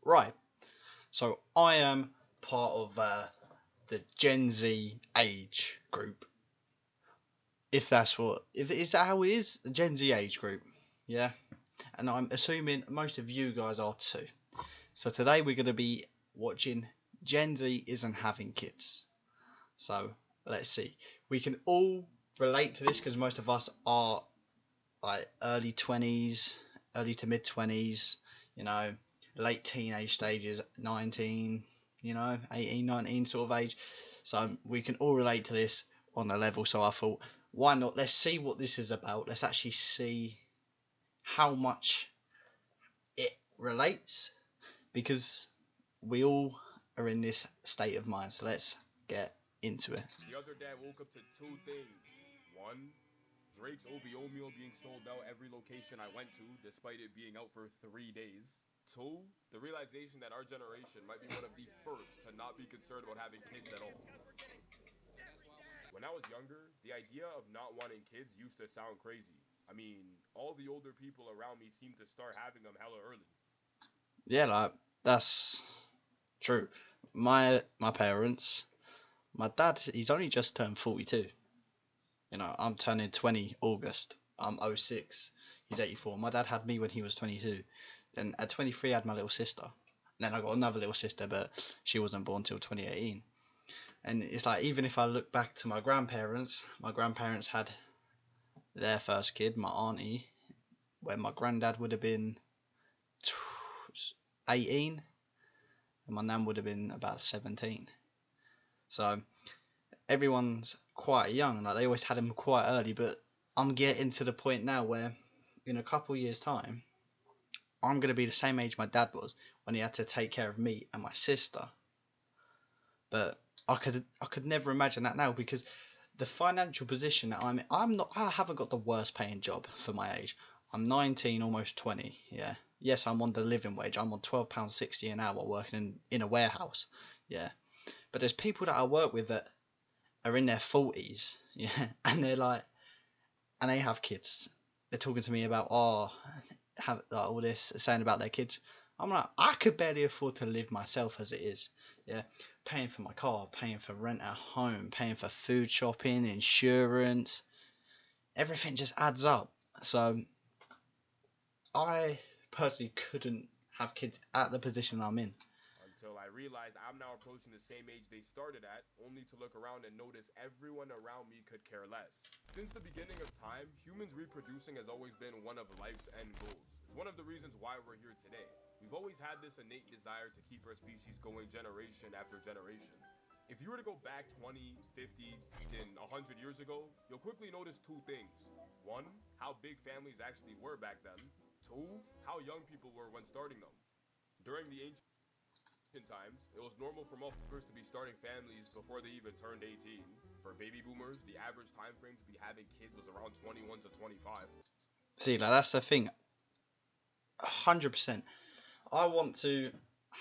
Right, so I am part of the Gen Z age group. If is that how it is, the Gen Z age group, yeah. And I'm assuming most of you guys are too. So today we're going to be watching Gen Z isn't having kids. So let's see. We can all relate to this because most of us are like early 20s, early to mid 20s, you know, late teenage stages, 19, 18, 19 sort of age. So we can all relate to this on a level. So I thought, why not? Let's see what this is about. Let's actually see how much it relates because we all are in this state of mind. So let's get into it. The other day I woke up to two things. One, Drake's OVO meal being sold out every location I went to, despite it being out for 3 days. Two, the realization that our generation might be one of the first to not be concerned about having kids at all. When I was younger, the idea of not wanting kids used to sound crazy. I mean, all the older people around me seem to start having them hella early. Yeah, like that's true. My parents, my dad, he's only just turned 42. I'm turning 20 August. I'm '06. He's 84. My dad had me when he was 22. Then at 23, I had my little sister. And then I got another little sister, but she wasn't born till 2018. And it's like, even if I look back to my grandparents had their first kid, my auntie, when my granddad would have been 18, and my nan would have been about 17. So everyone's quite young. Like they always had them quite early, but I'm getting to the point now where in a couple years' time, I'm going to be the same age my dad was when he had to take care of me and my sister. But I could never imagine that now because the financial position that I haven't got the worst paying job for my age. I'm 19, almost 20. Yeah. Yes, I'm on the living wage. I'm on £12.60 an hour working in a warehouse. Yeah. But there's people that I work with that are in their 40s. Yeah. And they're like, and they have kids. They're talking to me about have like, all this saying about their kids. I'm like, I could barely afford to live myself as it is. Yeah, paying for my car, paying for rent at home, paying for food shopping, insurance, everything just adds up. So I personally couldn't have kids at the position I'm in. Until I realized I'm now approaching the same age they started at, only to look around and notice everyone around me could care less. Since the beginning of time, humans reproducing has always been one of life's end goals. It's one of the reasons why we're here today. We've always had this innate desire to keep our species going generation after generation. If you were to go back 20, 50, and 100 years ago, you'll quickly notice two things. One, how big families actually were back then. Two, how young people were when starting them. During the ancient times, it was normal for most boomers to be starting families before they even turned 18. For baby boomers, the average time frame to be having kids was around 21 to 25. See, like that's the thing. 100%. I want to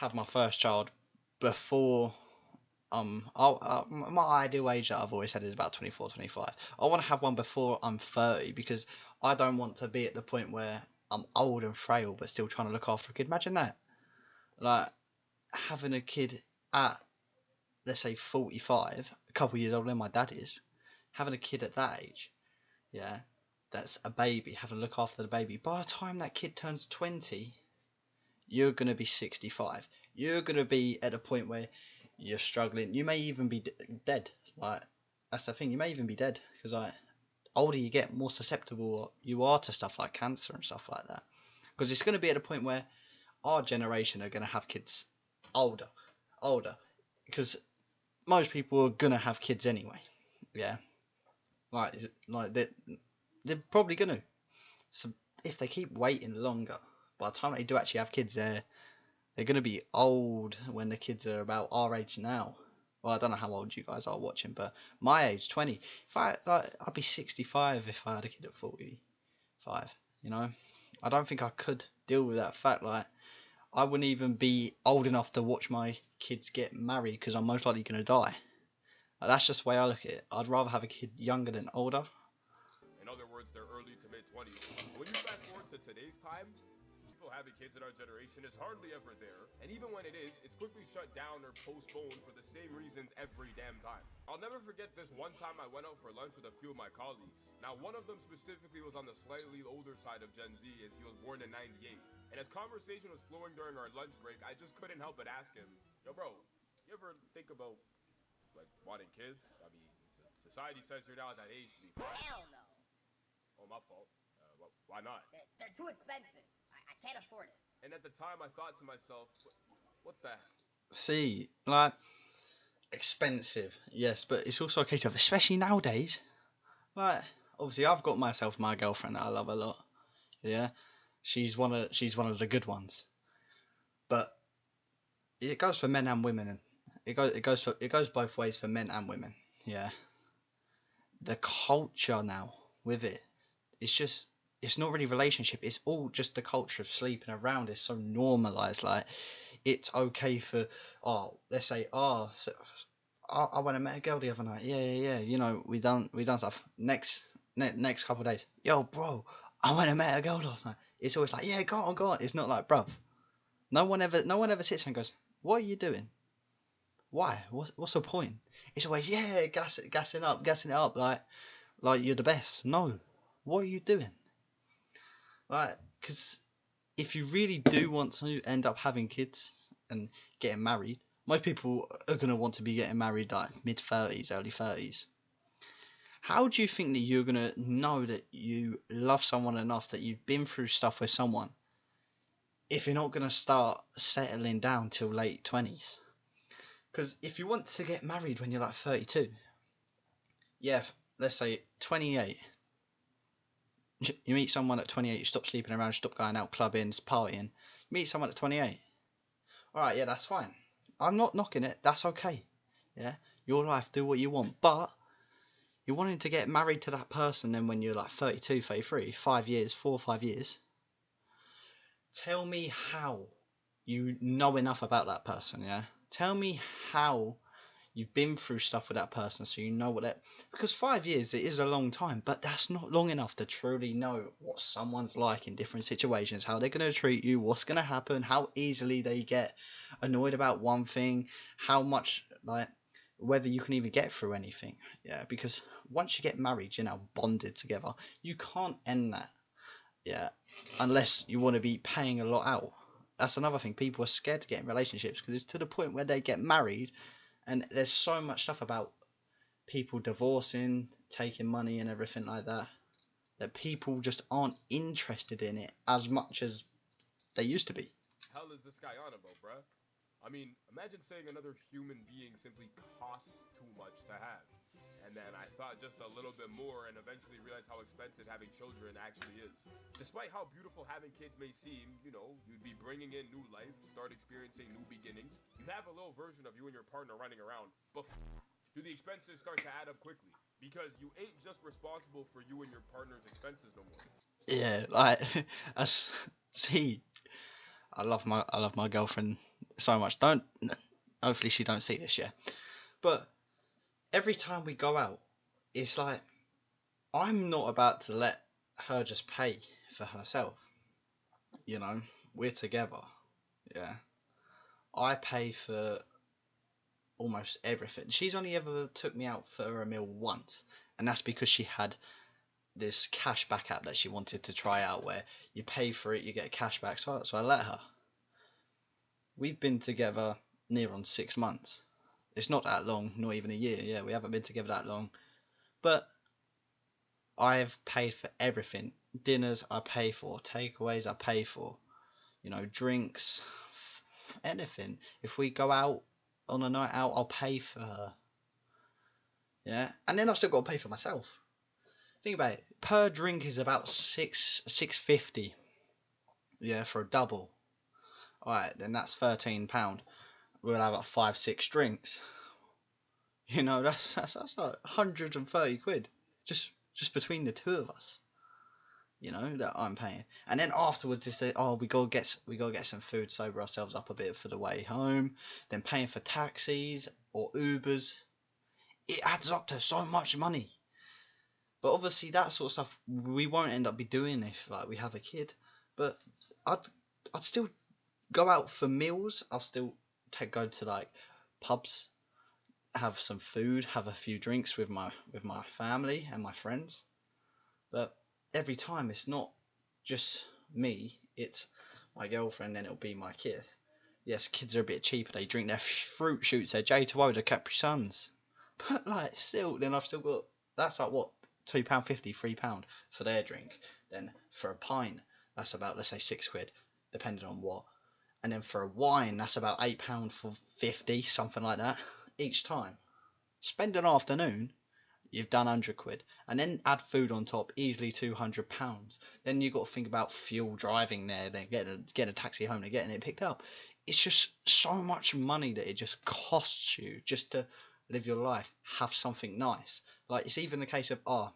have my first child before my ideal age that I've always said is about 24, 25. I want to have one before I'm 30 because I don't want to be at the point where I'm old and frail but still trying to look after a kid. Imagine that. Like having a kid at, let's say, 45, a couple of years older than my dad is, having a kid at that age, yeah, that's a baby, having to look after the baby. By the time that kid turns 20, you're going to be 65. You're going to be at a point where you're struggling. You may even be dead. Like, that's the thing. You may even be dead because, like, older you get, more susceptible you are to stuff like cancer and stuff like that. Because it's going to be at a point where our generation are going to have kids older. Because most people are going to have kids anyway. Yeah. Like they're probably going to. So if they keep waiting longer, by the time they do actually have kids, they're going to be old when the kids are about our age now. Well, I don't know how old you guys are watching, but my age, 20. If I'd be 65 if I had a kid at 45. You know, I don't think I could deal with that fact. Like, I wouldn't even be old enough to watch my kids get married because I'm most likely going to die. Like, that's just the way I look at it. I'd rather have a kid younger than older. In other words, they're early to mid 20s. But when you fast forward to today's time, people people having kids in our generation is hardly ever there, and even when it is, it's quickly shut down or postponed for the same reasons every damn time. I'll never forget this one time I went out for lunch with a few of my colleagues. Now, one of them specifically was on the slightly older side of Gen Z, as he was born in '98. And as conversation was flowing during our lunch break, I just couldn't help but ask him, yo bro, you ever think about, like, wanting kids? I mean, society says you're now at that age to be pregnant. Hell no. Oh, my fault. Why not? They're too expensive. I can't afford it. And at the time, I thought to myself, what the? See, like, expensive, yes, but it's also a case of, especially nowadays, like, obviously I've got myself my girlfriend that I love a lot. Yeah, she's one of the good ones. But it goes for men and women. It goes both ways for men and women. Yeah. The culture now with it, it's not really relationship. It's all just the culture of sleeping around. It's so normalized. Like, it's okay for, let's say, so, I went and met a girl the other night. Yeah. You know, we done stuff. Next couple of days, yo, bro, I went and met a girl last night. It's always like, yeah, go on. It's not like, bruv. No one ever sits there and goes, what are you doing? Why? What's the point? It's always, yeah, gassing it up, like you're the best. No, what are you doing? Like, because if you really do want to end up having kids and getting married, most people are gonna want to be getting married like mid-30s, early 30s. How do you think that you're gonna know that you love someone enough, that you've been through stuff with someone, if you're not gonna start settling down till late 20s? Because if you want to get married when you're like 32, yeah, let's say 28, you meet someone at 28, you stop sleeping around, stop going out clubbing, partying, you meet someone at 28. Alright, yeah, that's fine. I'm not knocking it, that's okay. Yeah, your life, do what you want. But you're wanting to get married to that person then when you're like 32, 33, 5 years, 4 or 5 years. Tell me how you know enough about that person, yeah? Tell me how you've been through stuff with that person so you know what that... Because 5 years, it is a long time, but that's not long enough to truly know what someone's like in different situations, how they're going to treat you, what's going to happen, how easily they get annoyed about one thing, how much, like, whether you can even get through anything. Yeah, because once you get married, you're now bonded together. You can't end that, yeah, unless you want to be paying a lot out. That's another thing. People are scared to get in relationships because it's to the point where they get married and there's so much stuff about people divorcing, taking money and everything like that, that people just aren't interested in it as much as they used to be. Hell is this guy on about, bruh? I mean, imagine saying another human being simply costs too much to have. And then I thought just a little bit more and eventually realized how expensive having children actually is. Despite how beautiful having kids may seem, you know, you'd be bringing in new life, start experiencing new beginnings. You have a little version of you and your partner running around, but do the expenses start to add up quickly? Because you ain't just responsible for you and your partner's expenses no more. Yeah, like, see, I love my girlfriend so much. Hopefully she don't see this, yeah. But every time we go out, it's like, I'm not about to let her just pay for herself. You know, we're together. Yeah. I pay for almost everything. She's only ever took me out for a meal once, and that's because she had this cashback app that she wanted to try out where you pay for it, you get cash back. So I let her. We've been together near on 6 months. It's not that long, not even a year. Yeah, we haven't been together that long. But I've paid for everything. Dinners I pay for. Takeaways I pay for. You know, drinks, anything. If we go out on a night out, I'll pay for her. Yeah, and then I've still got to pay for myself. Think about it. Per drink is about $6.50. Yeah, for a double. Alright, then that's £13. We'll have like 5-6 drinks. You know, that's like 130 quid just between the two of us. You know, that I'm paying. And then afterwards it's we gotta get some food, sober ourselves up a bit for the way home, then paying for taxis or Ubers. It adds up to so much money. But obviously that sort of stuff we won't end up be doing if like we have a kid. But I'd still go out for meals. I'll still go to like pubs, have some food, have a few drinks with my family and my friends. But every time it's not just me, it's my girlfriend, and it'll be my kid. Yes, kids are a bit cheaper. They drink their fruit shoots, their J2O, their Capri Suns. But like still, then I've still got, that's like what, £2.50, £3 for their drink. Then for a pint, that's about, let's say, £6, depending on what. And then for a wine, that's about £8 for 50, something like that, each time. Spend an afternoon, you've done £100, and then add food on top, easily £200. Then you've got to think about fuel, driving there, then getting a taxi home, and getting it picked up. It's just so much money that it just costs you just to live your life, have something nice. Like, it's even the case of,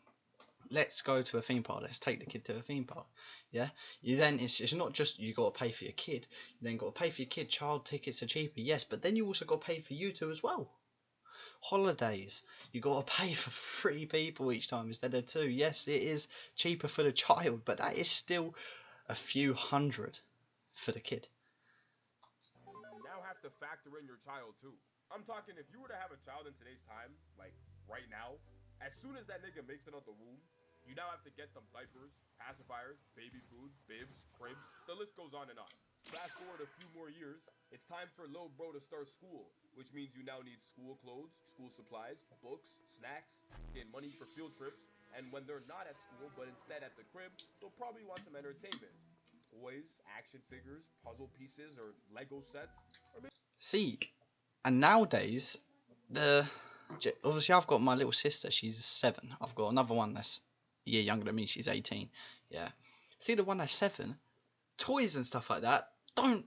let's go to a theme park, let's take the kid to a theme park. Yeah, you then, it's not just you got to pay for your kid, you then got to pay for your kid. Child tickets are cheaper, yes, but then you also got to pay for you two as well. Holidays, you got to pay for 3 people each time instead of 2. Yes, it is cheaper for the child, but that is still a few hundred for the kid. Now have to factor in your child too. I'm talking, if you were to have a child in today's time, like right now, as soon as that nigga makes it out the womb, you now have to get them diapers, pacifiers, baby food, bibs, cribs, the list goes on and on. Fast forward a few more years, it's time for little bro to start school, which means you now need school clothes, school supplies, books, snacks, and money for field trips, and when they're not at school but instead at the crib, they'll probably want some entertainment. Toys, action figures, puzzle pieces, or Lego sets, or maybe See, and nowadays, obviously I've got my little sister, she's 7. I've got another one that's a year younger than me, she's 18. Yeah. See, the one that's 7, toys and stuff like that, don't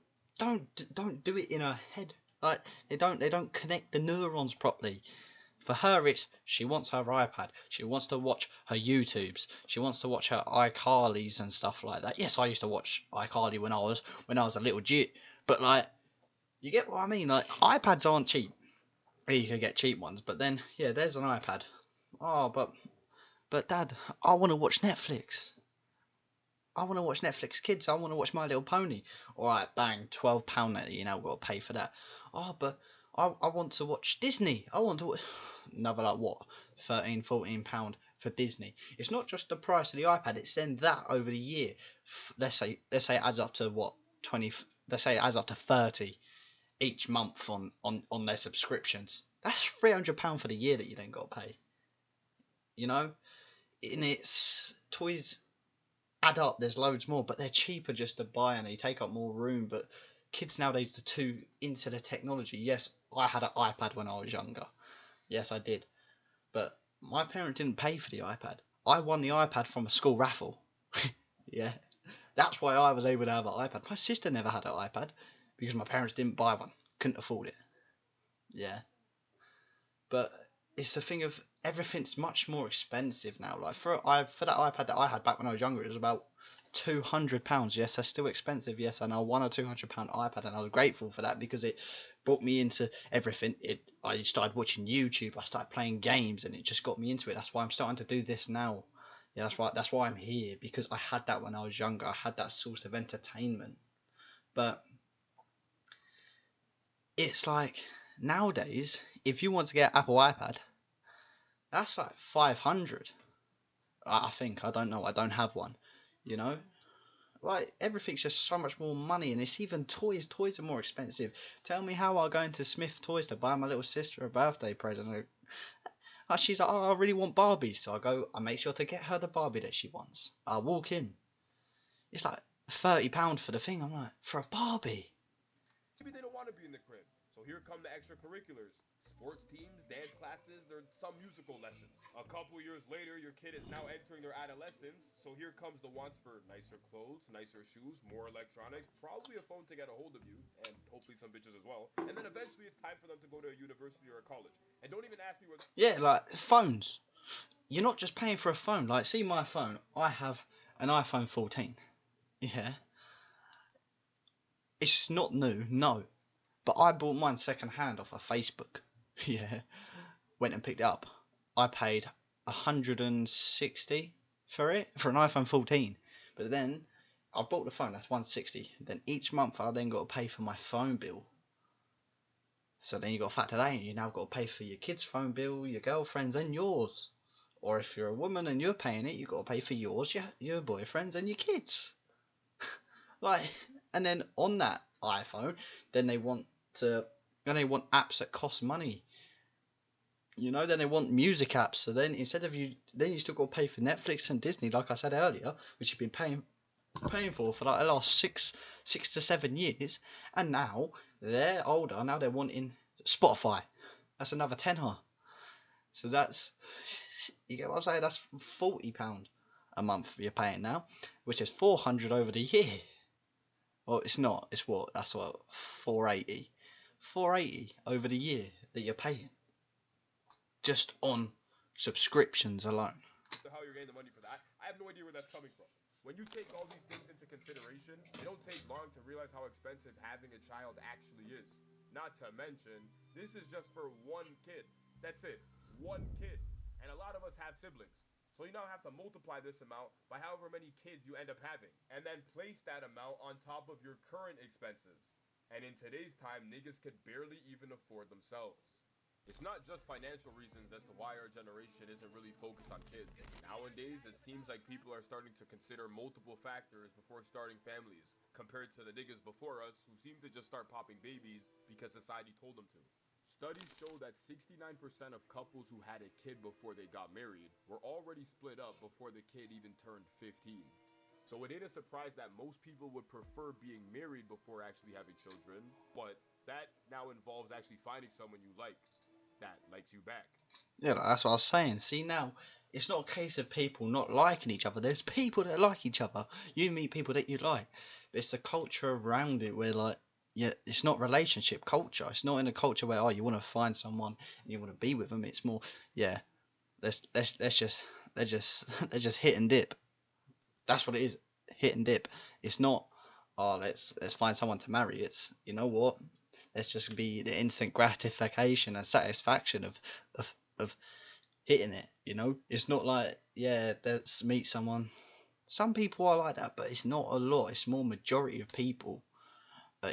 do it in her head. Like, they don't connect the neurons properly. For her, it's, she wants her iPad, she wants to watch her YouTubes, she wants to watch her iCarlys and stuff like that. Yes, I used to watch iCarly when I was a little jit, but like, you get what I mean? Like, iPads aren't cheap. Yeah, you can get cheap ones, but then, yeah, there's an iPad. Oh, but Dad, I want to watch Netflix. I want to watch Netflix Kids. I want to watch My Little Pony. Alright, bang, £12 that you now got to pay for that. Oh, but I want to watch Disney. I want to watch another, like, what, £13, £14 for Disney. It's not just the price of the iPad, it's then that over the year. Let's say it adds up to what, 20, let's say it adds up to 30 each month on their subscriptions. That's £300 for the year that you don't got to pay. You know? And it's, toys add up, there's loads more, but they're cheaper just to buy and they take up more room. But kids nowadays are too into the technology. Yes, I had an iPad when I was younger. Yes, I did. But my parents didn't pay for the iPad. I won the iPad from a school raffle. Yeah. That's why I was able to have an iPad. My sister never had an iPad because my parents didn't buy one. Couldn't afford it. Yeah. But it's the thing of, everything's much more expensive now. Like, for that iPad that I had back when I was younger, it was about £200. Yes, that's still expensive. Yes, and I won a £200 iPad, and I was grateful for that because it brought me into everything. I started watching YouTube, I started playing games, and it just got me into it. That's why I'm starting to do this now. Yeah, that's why I'm here, because I had that when I was younger. I had that source of entertainment. But it's like, nowadays, if you want to get an Apple iPad, that's like 500. I think. I don't know. I don't have one. You know? Like, everything's just so much more money, and it's even toys. Toys are more expensive. Tell me how I'll go into Smith Toys to buy my little sister a birthday present. She's like, oh, I really want Barbies. So I make sure to get her the Barbie that she wants. I walk in. It's like £30 for the thing. I'm like, for a Barbie? maybe they don't want to be in the crib. So here come the extracurriculars. Sports teams, dance classes, or some musical lessons. A couple years later, your kid is now entering their adolescence, so here comes the wants for nicer clothes, nicer shoes, more electronics, probably a phone to get a hold of you, and hopefully some bitches as well. And then eventually it's time for them to go to a university or a college. And don't even ask me where. Yeah, like, phones. You're not just paying for a phone. Like, see my phone. I have an iPhone 14. Yeah. It's not new, no. But I bought mine second hand off of Facebook. Yeah. Went and picked it up. I paid 160 for it, for an iPhone 14. But then I've bought the phone, that's 160. Then each month I then got to pay for my phone bill. So then you got to factor that in. You now got to pay for your kids' phone bill, your girlfriend's, and yours. Or if you're a woman and you're paying it, you got to pay for yours, your boyfriend's, and your kids. Like, and then on that iPhone, then they want apps that cost money. Then they want music apps. So then instead of then you still got to pay for Netflix and Disney, like I said earlier, which you've been paying for like the last six to 7 years, and now they're older. Now they're wanting Spotify. That's another tenner. So that's, you get what I'm saying? That's £40 a month you're paying now, which is 400 over the year. Well, it's not. It's what? That's what, 480. 480 over the year that you're paying, just on subscriptions alone. How you're getting the money for that? I have no idea where that's coming from. When you take all these things into consideration, it don't take long to realize how expensive having a child actually is. Not to mention, this is just for one kid. That's it. One kid. And a lot of us have siblings. So you now have to multiply this amount by however many kids you end up having, and then place that amount on top of your current expenses. And in today's time, niggas could barely even afford themselves. It's not just financial reasons as to why our generation isn't really focused on kids. Nowadays, it seems like people are starting to consider multiple factors before starting families, compared to the niggas before us who seem to just start popping babies because society told them to. Studies show that 69% of couples who had a kid before they got married were already split up before the kid even turned 15. So it ain't a surprise that most people would prefer being married before actually having children, but that now involves actually finding someone you like, that likes you back. Yeah, that's what I was saying. See, now it's not a case of people not liking each other. There's people that like each other. You meet people that you like, but it's the culture around it where, like, yeah, it's not relationship culture. It's not in a culture where, oh, you want to find someone and you want to be with them. It's more, yeah, let's just they just hit and dip. That's what it is, hit and dip. It's not, oh, let's find someone to marry. It's, you know what? Let's just be the instant gratification and satisfaction of hitting it. It's not like, yeah, let's meet someone. Some people are like that, but it's not a lot. It's more majority of people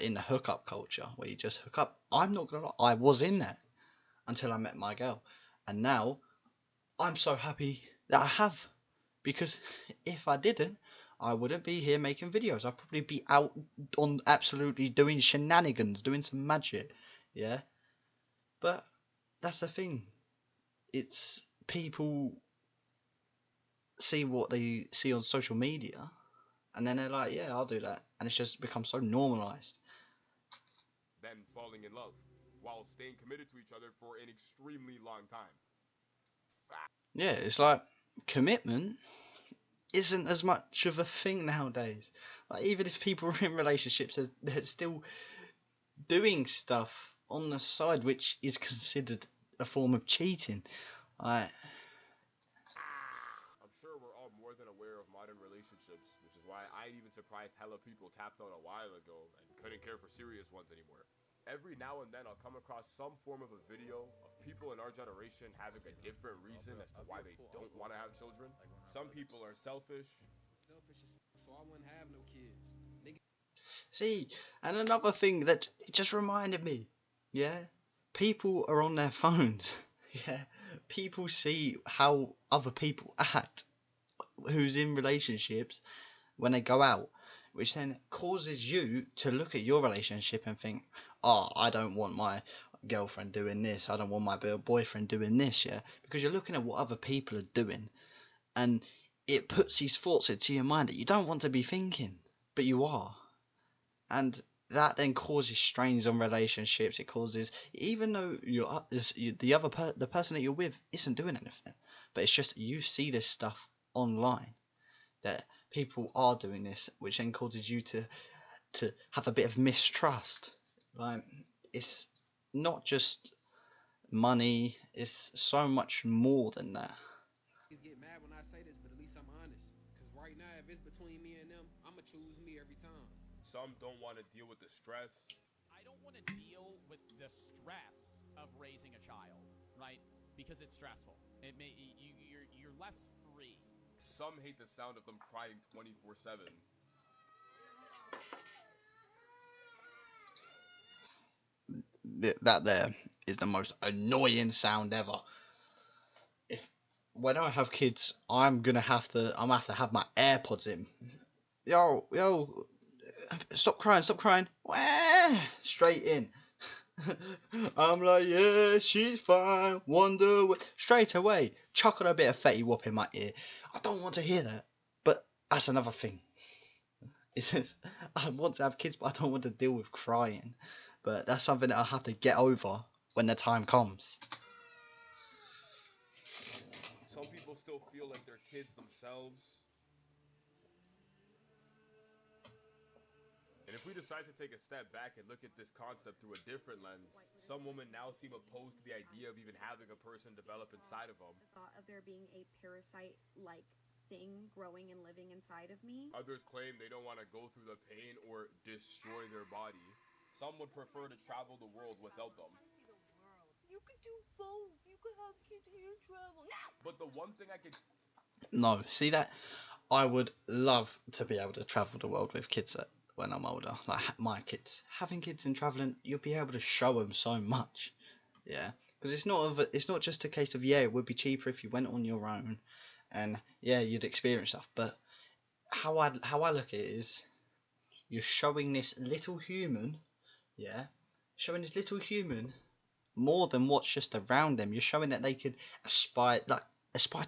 in the hookup culture where you just hook up. I'm not gonna lie, I was in that until I met my girl, and now I'm so happy that I have, because if I didn't, I wouldn't be here making videos. I'd probably be out on absolutely doing shenanigans, doing some magic, yeah. But that's the thing. It's people see what they see on social media, and then they're like, yeah, I'll do that, and it's just become so normalized. Then falling in love, while staying committed to each other for an extremely long time. Yeah, it's like commitment isn't as much of a thing nowadays. Like, even if people are in relationships, they're still doing stuff on the side which is considered a form of cheating. Like, I'm sure we're all more than aware of modern relationships, which is why I ain't even surprised hella people tapped out a while ago and couldn't care for serious ones anymore. Every now and then I'll come across some form of a video of people in our generation having a different reason as to why they don't want to have children. Some people are selfish. So I wouldn't have no kids. see, and another thing that it just reminded me, yeah, people are on their phones. Yeah, people see how other people act, who's in relationships, when they go out, which then causes you to look at your relationship and think, oh, I don't want my girlfriend doing this, I don't want my boyfriend doing this, yeah, because you're looking at what other people are doing, and it puts these thoughts into your mind that you don't want to be thinking, but you are, and that then causes strains on relationships. It causes, even though the person that you're with isn't doing anything, but it's just you see this stuff online that people are doing this, which then causes you to have a bit of mistrust. Like, it's not just money, it's so much more than that. Niggas get mad when I say this, but at least I'm honest. Cause right now, if it's between me and them, I'ma choose me every time. Some don't want to deal with the stress. I don't want to deal with the stress of raising a child, right? Because it's stressful. You're less free. Some hate the sound of them crying 24/7. That there is the most annoying sound ever. If when I have kids, I'm gonna have to have my AirPods in. Yo, stop crying. Wah! Straight in. I'm like, yeah, she's fine. Wonder what? Straight away, chuck on a bit of Fetty Wap in my ear. I don't want to hear that. But that's another thing. I want to have kids, but I don't want to deal with crying. But that's something that I'll have to get over when the time comes. Some people still feel like they're kids themselves. And if we decide to take a step back and look at this concept through a different lens, some women now seem opposed to the idea of even having a person develop inside of them. The thought of there being a parasite-like thing growing and living inside of me. Others claim they don't want to go through the pain or destroy their body. Some would prefer to travel the world without them. You could do both. You could have kids and travel. No! But the one thing I could... No, see that? I would love to be able to travel the world with kids when I'm older. Like my kids. Having kids and travelling, you'll be able to show them so much. Yeah. Because it's not just a case of, yeah, it would be cheaper if you went on your own. And yeah, you'd experience stuff. But how I look at it is, you're showing this little human, yeah, showing this little human more than what's just around them. You're showing that they could aspire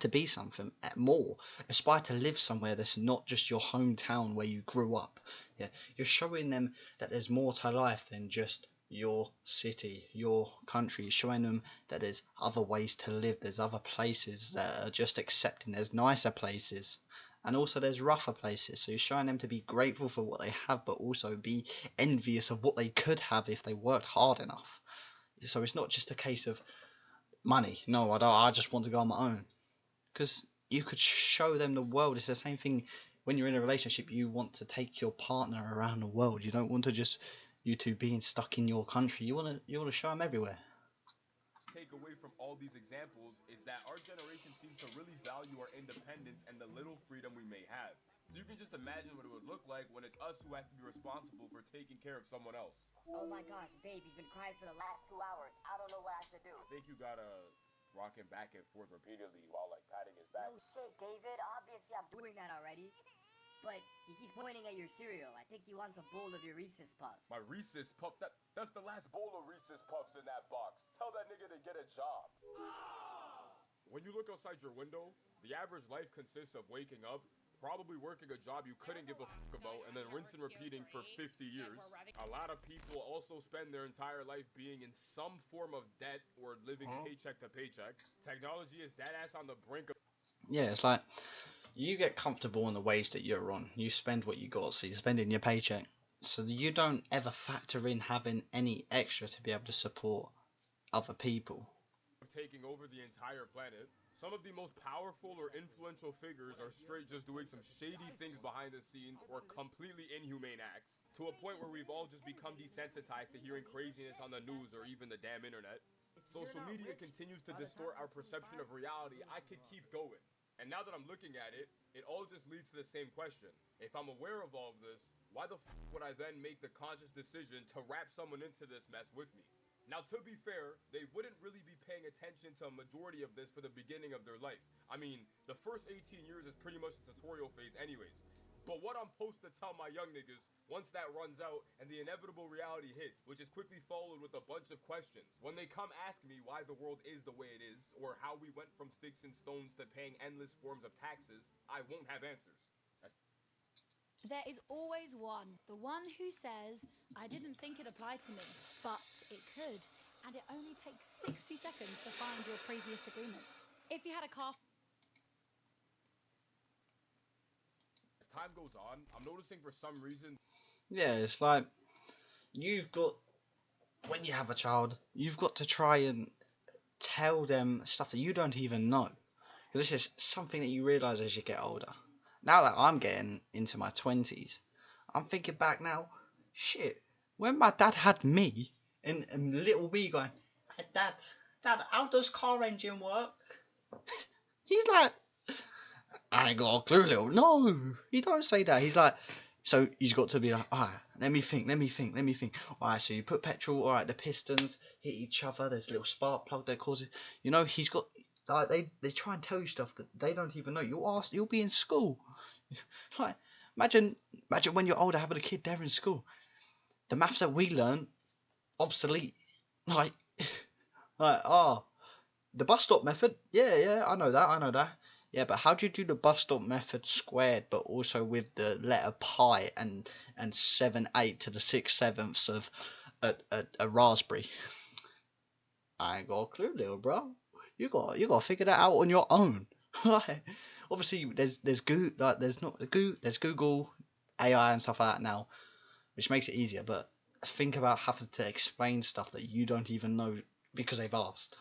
to be something more, aspire to live somewhere that's not just your hometown where you grew up. Yeah, you're showing them that there's more to life than just your city, your country. You're showing them that there's other ways to live, there's other places that are just accepting, there's nicer places, and also there's rougher places. So you're showing them to be grateful for what they have, but also be envious of what they could have if they worked hard enough. So it's not just a case of money. No, I just want to go on my own. Because you could show them the world. It's the same thing when you're in a relationship. You want to take your partner around the world. You don't want to just you two being stuck in your country. You want to show them everywhere. Take away from all these examples is that our generation seems to really value our independence and the little freedom we may have. So you can just imagine what it would look like when it's us who has to be responsible for taking care of someone else. Oh my gosh, babe, he's been crying for the last 2 hours. I don't know what I should do. I think you gotta rock him back and forth repeatedly while like patting his back. No shit, David. Obviously, I'm doing that already. But he keeps pointing at your cereal. I think he wants a bowl of your Reese's Puffs. My Reese's Puff? That's the last bowl of Reese's Puffs in that box. Tell that nigga to get a job. When you look outside your window, the average life consists of waking up, probably working a job you couldn't give a fuck about, and then rinse and repeating for 50 years. A lot of people also spend their entire life being in some form of debt or living paycheck to paycheck. Technology is dead ass on the brink of... Yeah, it's like you get comfortable in the wage that you're on. You spend what you got, so you're spending your paycheck. So you don't ever factor in having any extra to be able to support other people. Taking over the entire planet. Some of the most powerful or influential figures are straight just doing some shady things behind the scenes or completely inhumane acts, to a point where we've all just become desensitized to hearing craziness on the news or even the damn internet. Social media continues to distort our perception of reality. I could keep going. And now that I'm looking at it, it all just leads to the same question. If I'm aware of all of this, why the f would I then make the conscious decision to wrap someone into this mess with me? Now, to be fair, they wouldn't really be paying attention to a majority of this for the beginning of their life. I mean, the first 18 years is pretty much the tutorial phase anyways. But what I'm supposed to tell my young niggas, once that runs out and the inevitable reality hits, which is quickly followed with a bunch of questions, when they come ask me why the world is the way it is, or how we went from sticks and stones to paying endless forms of taxes, I won't have answers. There is always one, the one who says, I didn't think it applied to me, but it could, and it only takes 60 seconds to find your previous agreements. If you had a car... As time goes on, I'm noticing for some reason... Yeah, it's like, when you have a child, you've got to try and tell them stuff that you don't even know. Because this is something that you realise as you get older. Now that I'm getting into my 20s, I'm thinking back now, shit, when my dad had me, and little me going, hey, Dad, how does car engine work? He's like, I ain't got a clue, little. No, he don't say that. He's like, So he's got to be like, alright, let me think. Alright, so you put petrol, alright, the pistons hit each other, there's a little spark plug that causes, he's got, like, they try and tell you stuff that they don't even know. You'll be in school. Like, imagine when you're older having a kid, they're in school. The maths that we learn, obsolete. Like, the bus stop method, yeah, I know that. Yeah, but how do you do the bus stop method squared, but also with the letter pi and 7/8 to the 6/7 of a raspberry? I ain't got a clue, little bro. You got to figure that out on your own. Like, obviously, there's Google AI and stuff like that now, which makes it easier. But think about having to explain stuff that you don't even know because they've asked.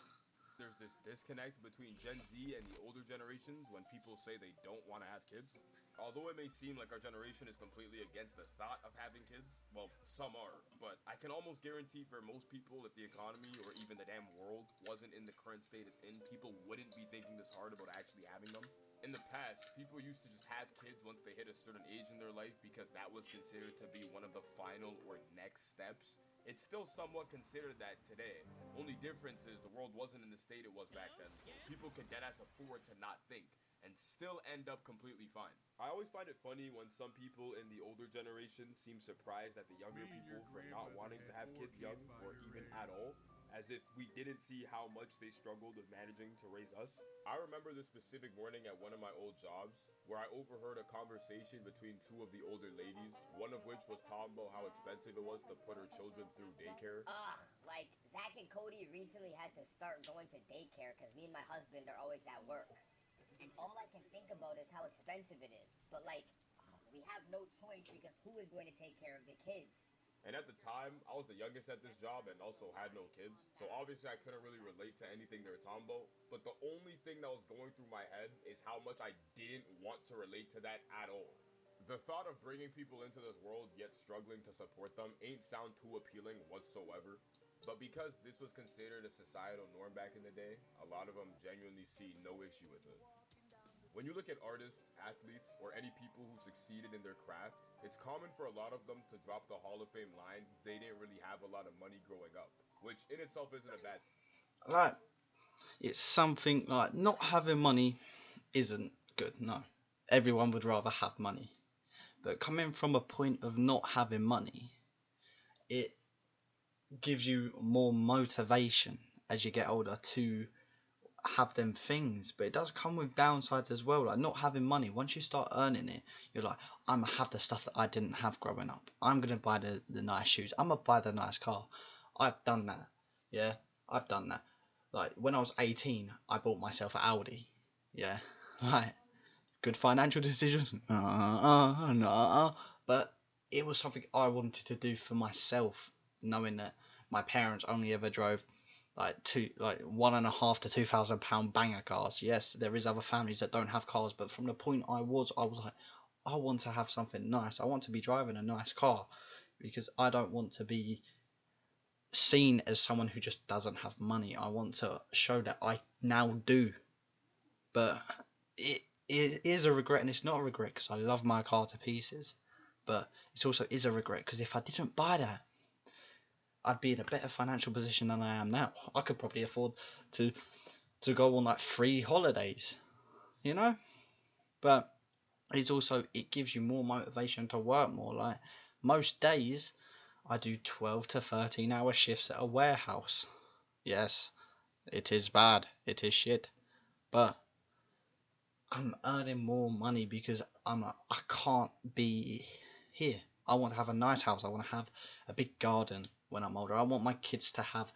There's this disconnect between Gen Z and the older generations when people say they don't want to have kids. Although it may seem like our generation is completely against the thought of having kids, well, some are, but I can almost guarantee for most people, if the economy or even the damn world wasn't in the current state it's in, people wouldn't be thinking this hard about actually having them. In the past, people used to just have kids once they hit a certain age in their life because that was considered to be one of the final or next steps. It's still somewhat considered that today. Only difference is the world wasn't in the state it was back then, so people could deadass afford to not think and still end up completely fine. I always find it funny when some people in the older generation seem surprised at the younger people for not wanting to have kids young or even at all, as if we didn't see how much they struggled with managing to raise us. I remember this specific morning at one of my old jobs where I overheard a conversation between two of the older ladies, one of which was talking about how expensive it was to put her children through daycare. Ugh, like Zach and Cody recently had to start going to daycare because me and my husband are always at work. And all I can think about is how expensive it is. But like, we have no choice because who is going to take care of the kids? And at the time, I was the youngest at this job and also had no kids. So obviously I couldn't really relate to anything they were talking about. But the only thing that was going through my head is how much I didn't want to relate to that at all. The thought of bringing people into this world yet struggling to support them ain't sound too appealing whatsoever. But because this was considered a societal norm back in the day, a lot of them genuinely see no issue with it. When you look at artists, athletes, or any people who succeeded in their craft, it's common for a lot of them to drop the Hall of Fame line they didn't really have a lot of money growing up, which in itself isn't a bad thing. Like, it's something like not having money isn't good. No, everyone would rather have money, but coming from a point of not having money, it gives you more motivation as you get older to have them things. But it does come with downsides as well, like not having money. Once you start earning it, you're like, I'm gonna have the stuff that I didn't have growing up. I'm gonna buy the nice shoes, I'm gonna buy the nice car. I've done that. Yeah, I've done that. Like when I was 18, I bought myself an Audi. Yeah, right, good financial decisions. But it was something I wanted to do for myself, knowing that my parents only ever drove like £1,500 to £2,000 banger cars. Yes, there is other families that don't have cars, but from the point I was like, I want to have something nice. I want to be driving a nice car because I don't want to be seen as someone who just doesn't have money. I want to show that I now do. But it is a regret, and it's not a regret because I love my car to pieces. But it also is a regret because if I didn't buy that, I'd be in a better financial position than I am now. I could probably afford to go on like 3 holidays, you know. But it's also, it gives you more motivation to work more. Like most days, I do 12 to 13 hour shifts at a warehouse. Yes, it is bad. It is shit. But I'm earning more money because I'm like, I can't be here. I want to have a nice house. I want to have a big garden when I'm older. I want my kids to have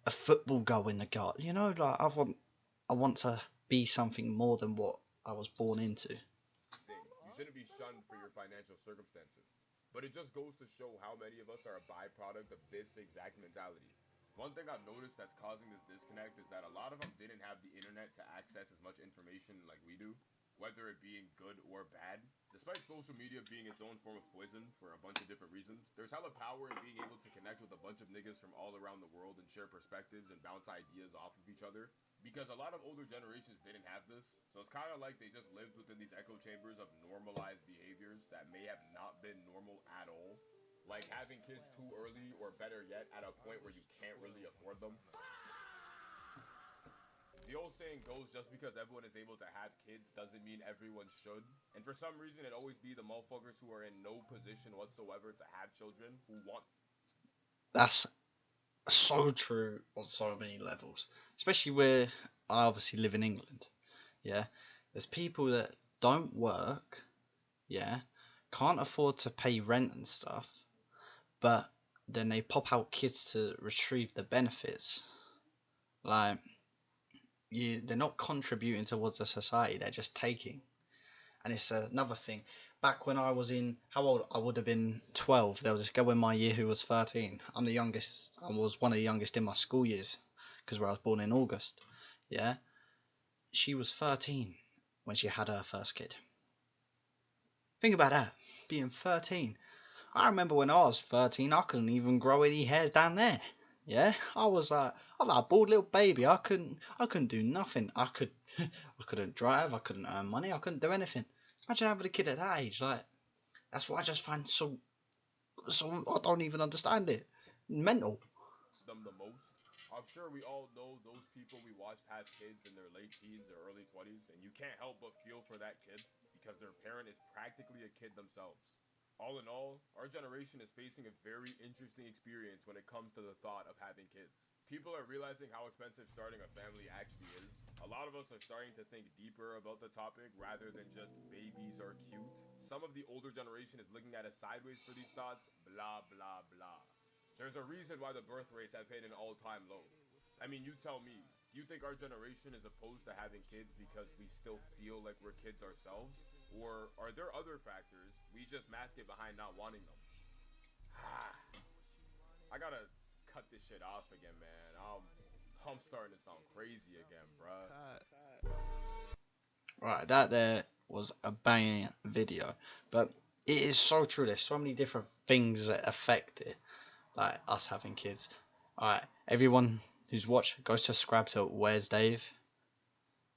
a football goal in the garden. You know, like I want to be something more than what I was born into. You shouldn't be shunned for your financial circumstances. But it just goes to show how many of us are a byproduct of this exact mentality. One thing I've noticed that's causing this disconnect is that a lot of them didn't have the internet to access as much information like we do. whether it being good or bad. Despite social media being its own form of poison for a bunch of different reasons, there's hella power in being able to connect with a bunch of niggas from all around the world and share perspectives and bounce ideas off of each other. Because a lot of older generations didn't have this, so it's kind of like they just lived within these echo chambers of normalized behaviors that may have not been normal at all. Like having kids too early, or better yet, at a point where you can't really afford them. The old saying goes, just because everyone is able to have kids doesn't mean everyone should. And for some reason, it always be the motherfuckers who are in no position whatsoever to have children who want. That's so true on so many levels, especially where I obviously live in England. Yeah, there's people that don't work, yeah, can't afford to pay rent and stuff, but then they pop out kids to retrieve the benefits. Like, they're not contributing towards the society, they're just taking. And it's another thing. Back when I was in, how old? I would have been 12. There was this girl in my year who was 13. I'm the youngest. I was one of the youngest in my school years because I was born in August. Yeah, she was 13 when she had her first kid. Think about that, being 13. I remember when I was 13, I couldn't even grow any hairs down there. Yeah, I was like a bald little baby. I couldn't do nothing. I couldn't drive. I couldn't earn money. I couldn't do anything. Imagine having a kid at that age. Like, that's what I just find so. I don't even understand it. Mental. Them the most. I'm sure we all know those people we watched have kids in their late teens or early 20s, and you can't help but feel for that kid because their parent is practically a kid themselves. All in all, our generation is facing a very interesting experience when it comes to the thought of having kids. People are realizing how expensive starting a family actually is. A lot of us are starting to think deeper about the topic rather than just babies are cute. Some of the older generation is looking at us sideways for these thoughts, blah blah blah. There's a reason why the birth rates have hit an all-time low. I mean, you tell me, do you think our generation is opposed to having kids because we still feel like we're kids ourselves? Or are there other factors, we just mask it behind not wanting them? I gotta cut this shit off again, man. I'm starting to sound crazy again, bruh. Right, that there was a banging video, but it is so true. There's so many different things that affect it, like us having kids. Alright, everyone who's watched, go subscribe to Where's Dave.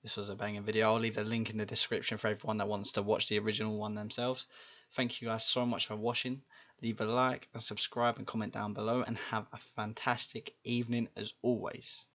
This was a banging video. I'll leave the link in the description for everyone that wants to watch the original one themselves. Thank you guys so much for watching. Leave a like and subscribe and comment down below, and have a fantastic evening as always.